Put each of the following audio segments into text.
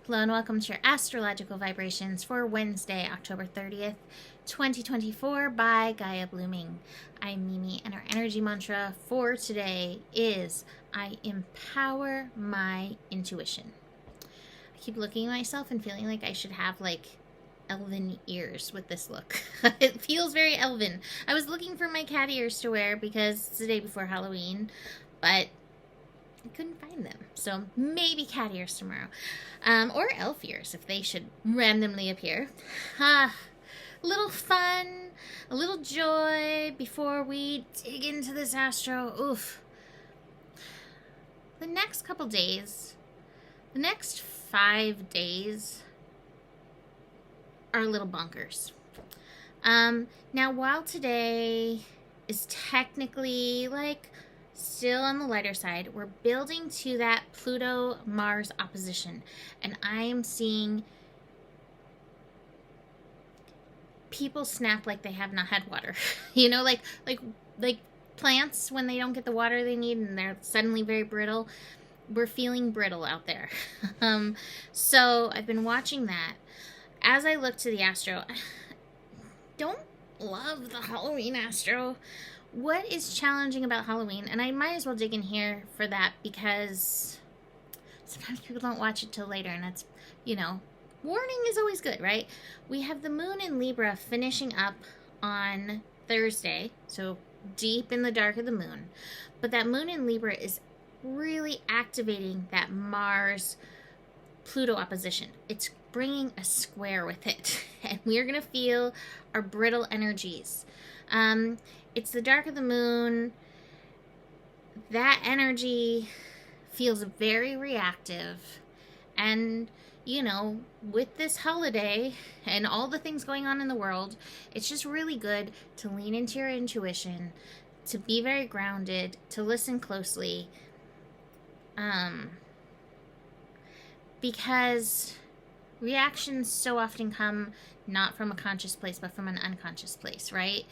Hello and welcome to your astrological vibrations for Wednesday, October 30th, 2024 by Gaia Blooming. I'm Mimi and our energy mantra for today is I empower my intuition. I keep looking at myself and feeling like I should have elven ears with this look. It feels very elven. I was looking for my cat ears to wear because it's the day before Halloween, but I couldn't find them. So maybe cat ears tomorrow. Or elf ears if they should randomly appear. A little fun, a little joy before we dig into this astro. Oof. The next 5 days are a little bonkers. Now while today is technically still on the lighter side, we're building to that Pluto-Mars opposition, and I am seeing people snap like they have not had water. like plants when they don't get the water they need and they're suddenly very brittle. We're feeling brittle out there. So I've been watching that. As I look to the astro, don't love the Halloween astro. What is challenging about Halloween, and I might as well dig in here for that because sometimes people don't watch it till later, and that's, warning is always good, right? We have the moon in Libra finishing up on Thursday, so deep in the dark of the moon. But that moon in Libra is really activating that Mars-Pluto opposition. It's bringing a square with it, and we're going to feel our brittle energies. It's the dark of the moon. That energy feels very reactive. And, with this holiday and all the things going on in the world, it's just really good to lean into your intuition, to be very grounded, to listen closely. Because reactions so often come not from a conscious place, but from an unconscious place, right?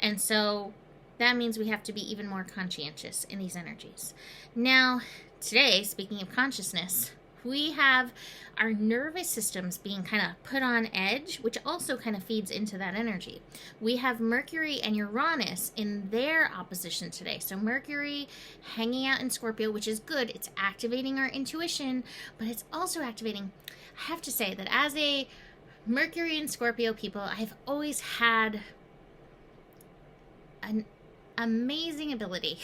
And so that means we have to be even more conscientious in these energies. Now, today, speaking of consciousness, we have our nervous systems being kind of put on edge, which also kind of feeds into that energy. We have Mercury and Uranus in their opposition today. So Mercury hanging out in Scorpio, which is good. It's activating our intuition, but it's also activating, I have to say that as a Mercury and Scorpio people, I've always had an amazing ability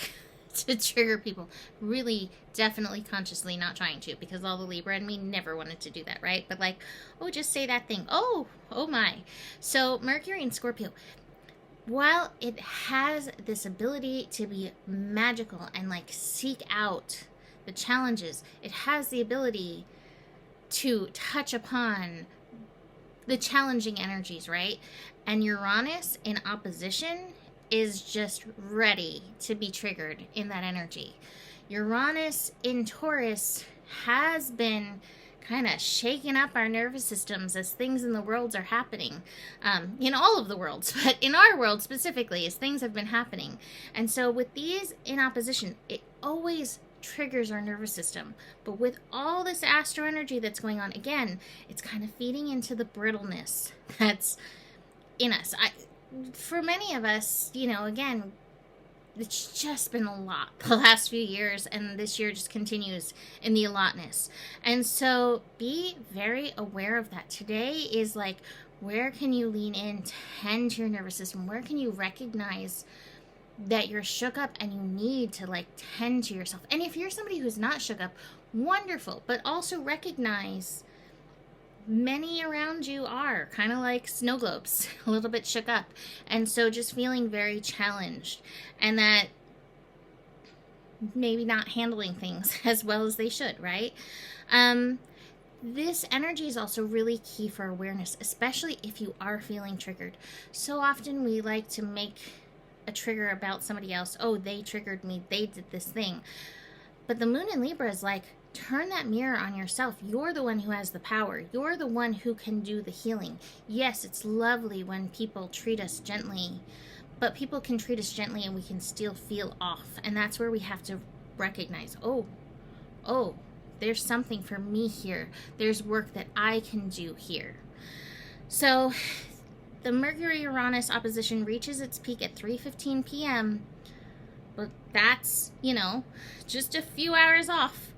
to trigger people. Really, definitely consciously not trying to, because all the Libra in me never wanted to do that, right? But just say that thing. Oh my. So Mercury and Scorpio, while it has this ability to be magical and seek out the challenges, it has the ability to touch upon the challenging energies, right? And Uranus in opposition is just ready to be triggered in that energy. Uranus in Taurus has been kind of shaking up our nervous systems as things in the worlds are happening. In all of the worlds, but in our world specifically, as things have been happening. And so with these in opposition, it always triggers our nervous system. But with all this astro energy that's going on, again, it's kind of feeding into the brittleness that's in us. For many of us, again, it's just been a lot the last few years, and this year just continues in the allotness. And so be very aware of that. Today is where can you lean in, tend to your nervous system? Where can you recognize that you're shook up and you need to tend to yourself? And if you're somebody who's not shook up, wonderful, but also recognize many around you are kind of like snow globes, a little bit shook up. And so just feeling very challenged, and that maybe not handling things as well as they should, right? This energy is also really key for awareness, especially if you are feeling triggered. So often we like to make a trigger about somebody else. Oh, they triggered me. They did this thing. But the moon in Libra is turn that mirror on yourself. You're the one who has the power. You're the one who can do the healing. Yes, it's lovely when people treat us gently, but people can treat us gently and we can still feel off. And that's where we have to recognize, oh, There's something for me here. There's work that I can do here. So the Mercury-Uranus opposition reaches its peak at 3:15 p.m., but that's, just a few hours off.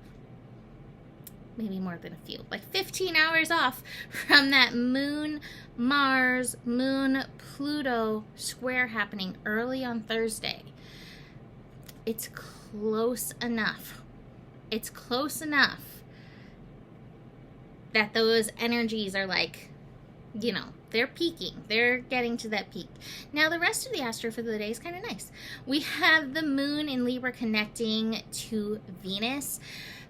Maybe more than a few, like 15 hours off from that Moon-Mars, Moon-Pluto square happening early on Thursday. It's close enough. It's close enough that those energies are like, they're peaking. They're getting to that peak. Now, the rest of the astro for the day is kind of nice. We have the moon in Libra connecting to Venus.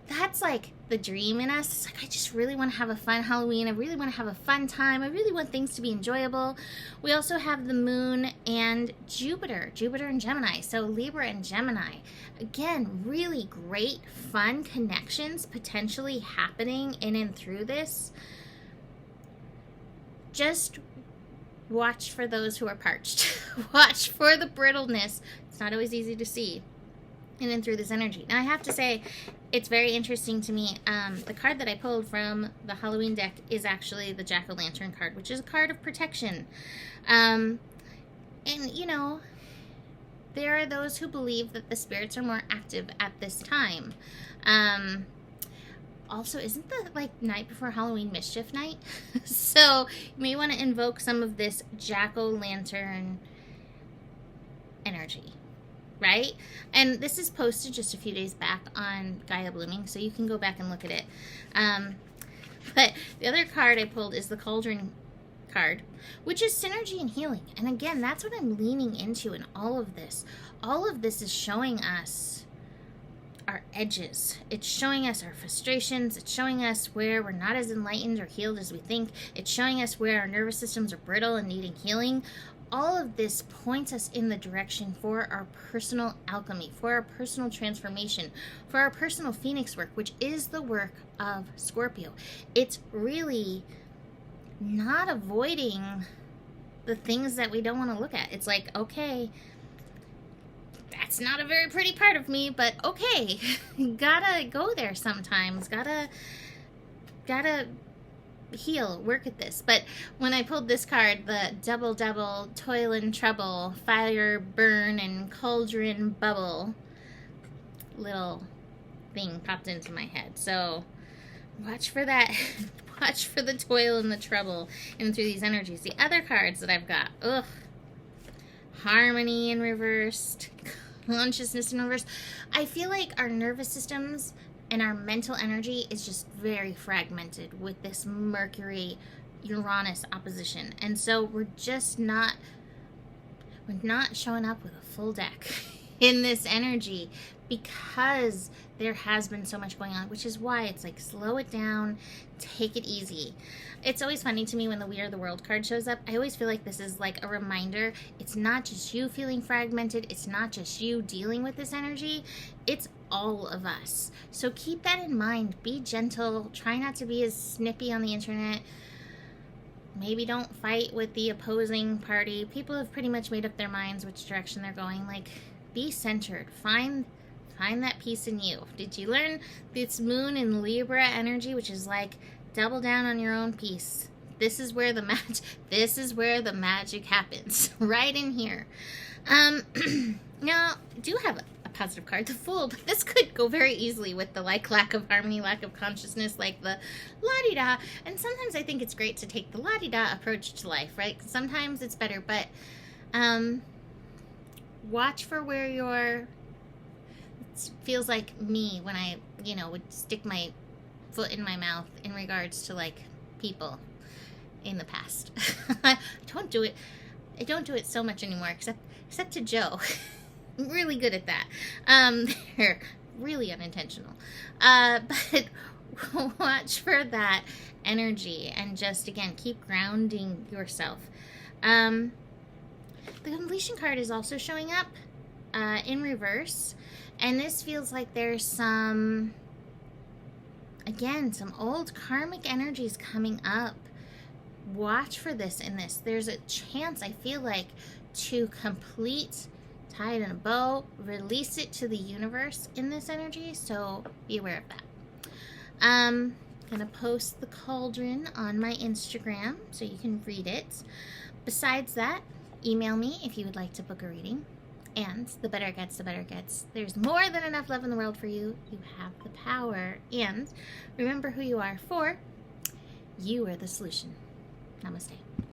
That's like the dream in us. It's like, I just really want to have a fun Halloween. I really want to have a fun time. I really want things to be enjoyable. We also have the moon and Jupiter and Gemini. So Libra and Gemini. Again, really great, fun connections potentially happening in and through this. Just watch for those who are parched. Watch for the brittleness. It's not always easy to see in and through this energy. Now, I have to say, it's very interesting to me. The card that I pulled from the Halloween deck is actually the Jack-o'-lantern card, which is a card of protection. And, there are those who believe that the spirits are more active at this time. Also, isn't the night before Halloween mischief night? So you may want to invoke some of this jack-o'-lantern energy, right? And this is posted just a few days back on Gaia Blooming, so you can go back and look at it. But the other card I pulled is the Cauldron card, which is synergy and healing. And again, that's what I'm leaning into in all of this. All of this is showing us our edges. It's showing us our frustrations. It's showing us where we're not as enlightened or healed as we think. It's showing us where our nervous systems are brittle and needing healing. All of this points us in the direction for our personal alchemy, for our personal transformation, for our personal phoenix work, which is the work of Scorpio. It's really not avoiding the things that we don't want to look at. It's like, okay, that's not a very pretty part of me, but okay, gotta go there sometimes, gotta heal, work at this. But when I pulled this card, the double, toil and trouble, fire, burn, and cauldron bubble, little thing popped into my head. So watch for that. Watch for the toil and the trouble and through these energies. The other cards that I've got, harmony in reversed, consciousness in reverse. I feel like our nervous systems and our mental energy is just very fragmented with this Mercury Uranus opposition. And so we're not showing up with a full deck in this energy because there has been so much going on, which is why it's like, slow it down, take it easy. It's always funny to me when the We Are the World card shows up. I always feel like this is like a reminder. It's not just you feeling fragmented. It's not just you dealing with this energy. It's all of us. So keep that in mind. Be gentle. Try not to be as snippy on the internet. Maybe don't fight with the opposing party. People have pretty much made up their minds which direction they're going. Like, be centered. Find that peace in you. Did you learn this moon in Libra energy, which is like, double down on your own peace. This is where the magic happens, right in here. Now, I do have a positive card, the Fool, but this could go very easily with the lack of harmony, lack of consciousness, like the la-di-da. And sometimes I think it's great to take the la-di-da approach to life, right? Sometimes it's better, but watch for where it feels like me when I, would stick my foot in my mouth in regards to like people in the past. I don't do it so much anymore, except to Joe. I'm really good at that. They're really unintentional. But watch for that energy and just, again, keep grounding yourself. The completion card is also showing up in reverse, and this feels like there's some old karmic energies coming up. Watch for this in this. There's a chance, I feel like, to complete, tie it in a bow, release it to the universe in this energy, so be aware of that. Gonna post the cauldron on my Instagram so you can read it. Besides that, email me if you would like to book a reading. And the better it gets, the better it gets. There's more than enough love in the world for you. You have the power. And remember who you are, for you are the solution. Namaste.